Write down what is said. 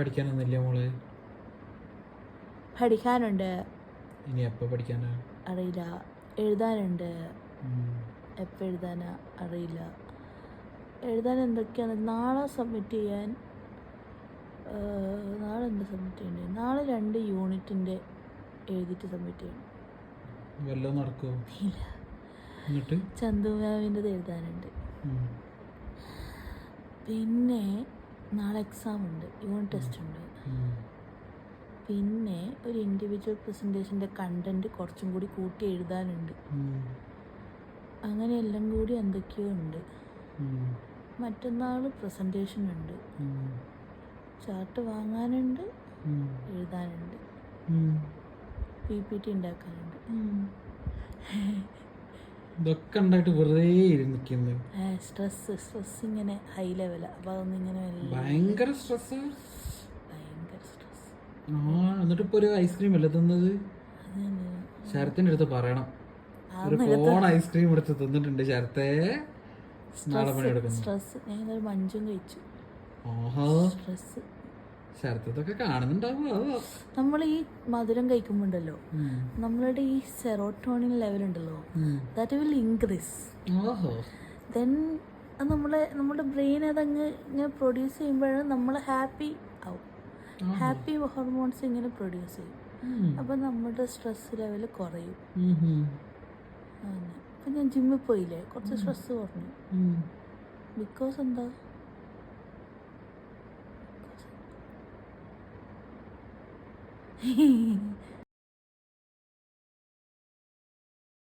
പഠിക്കാനൊന്നുമില്ല മോള്? പഠിക്കാനുണ്ട്. ഇനി എപ്പോൾ പഠിക്കാനാ അറിയില്ല. എഴുതാനുണ്ട്. എപ്പോൾ എഴുതാനാ അറിയില്ല. എഴുതാൻ എന്തൊക്കെയാണ് നാളെ സബ്മിറ്റ് ചെയ്യാൻ. നാളെ എന്താ സബ്മിറ്റ് ചെയ്യേണ്ടത്? നാളെ 2 യൂണിറ്റിൻ്റെ എഴുതിയിട്ട് സബ്മിറ്റ് ചെയ്യണം. വല്ലതും നടക്കുമോ? ഇല്ല. എന്നിട്ട് ചന്തു മാമിൻ്റെത് എഴുതാനുണ്ട്. പിന്നെ നാളെ എക്സാം ഉണ്ട്, യൂണിറ്റ് ടെസ്റ്റ് ഉണ്ട്. പിന്നെ ഒരു ഇൻഡിവിജ്വൽ പ്രസൻറ്റേഷൻ്റെ കണ്ടൻറ്റ് കുറച്ചും കൂടി കൂട്ടി എഴുതാനുണ്ട്. അങ്ങനെ എല്ലാം കൂടി എന്തൊക്കെയോ ഉണ്ട്. മറ്റന്നാൾ പ്രസൻറ്റേഷൻ ഉണ്ട്. ചാർട്ട് വാങ്ങാനുണ്ട്, എഴുതാനുണ്ട്, PPT ഉണ്ടാക്കാനുണ്ട്. ഇതൊക്കെ ഉണ്ടായിട്ട് വെറുതെ ഇരുന്നിരിക്കുന്നു. സ്ട്രെസ് ഇങ്ങനെ ഹൈ ലെവലാണ്. അപ്പോൾ അതൊന്നും ഇങ്ങനെ ഭയങ്കര സ്ട്രെസ്. ഭയങ്കര സ്ട്രെസ്. എന്നിട്ട് ഇപ്പോൾ ഒരു ഐസ്ക്രീം അല്ലേ തിന്നത്? ശരത്തിൻ്റെ അടുത്ത് പറയണം, ഒരു കോൺ ഐസ്ക്രീം എടുത്ത് തിന്നിട്ടുണ്ട് ശരത്തെ. നാളെ പണി എടുക്കുന്നു. സ്ട്രെസ്. ഞാനൊരു മഞ്ചും കഴിച്ചു. സ്ട്രെസ്. ശരത്തൊക്കെ കാണുന്നുണ്ടാവുമോ? നമ്മൾ ഈ മധുരം കഴിക്കുമ്പോണ്ടല്ലോ, നമ്മളുടെ ഈ സെറോട്ടോണിൻ ലെവൽ ഉണ്ടല്ലോ, ദാറ്റ് വിൽ ഇൻക്രീസ്. ദെൻ നമ്മുടെ ബ്രെയിൻ അതങ്ങ് ഇങ്ങനെ പ്രൊഡ്യൂസ് ചെയ്യുമ്പോഴാണ് നമ്മൾ ഹാപ്പി ആവും. ഹാപ്പി ഹോർമോൺസ് ഇങ്ങനെ പ്രൊഡ്യൂസ് ചെയ്യും. അപ്പം നമ്മുടെ സ്ട്രെസ് ലെവൽ കുറയും. അങ്ങനെ ഇപ്പം ഞാൻ ജിമ്മിൽ പോയില്ലേ, കുറച്ച് സ്ട്രെസ് കുറഞ്ഞു. ബിക്കോസ് എന്താ?